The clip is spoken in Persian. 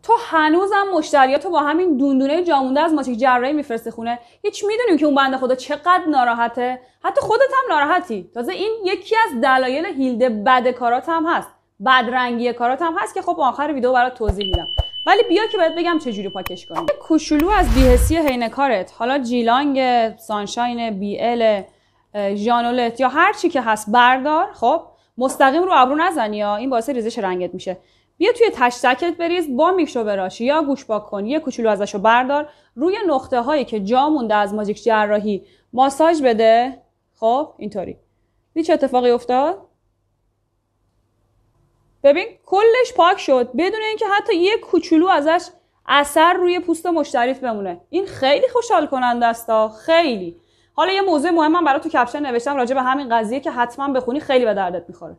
تو هنوزم مشتریاتو با همین دوندونه جامونده از ماسک جراحی میفرستی خونه. هیچ میدونیم که اون بنده خدا چقدر ناراحته. حتی خودت هم ناراحتی. تازه این یکی از دلایل هیلده بد کارات هم هست. بدرنگی کارات هم هست که خب آخر ویدیو برات توضیح میدم. ولی بیا که بهت بگم چجوری پاکش کنی. کوچولو از بی‌حسی حین کارت، حالا جیلانگ، سانشاین، بی ال، ژانولت یا هر چی که هست بردار. خب مستقیم رو ابرو نزنی یا این باعث ریزش رنگت میشه. بیا توی تشتکت بریز با میکرو براش یا گوش پاک کن. یه کوچولو ازشو بردار، روی نقطه هایی که جا مونده از ماسک جراحی ماساژ بده. خب اینطوری. دیدی چه اتفاقی افتاد؟ ببین کلش پاک شد بدون اینکه حتی یه کوچولو ازش اثر روی پوست مشتریت بمونه. این خیلی خوشحال کننده است خیلی. حالا یه موضوع مهمم برات تو کپشن نوشتم راجع به همین قضیه که حتما بخونی، خیلی به دردت میخوره.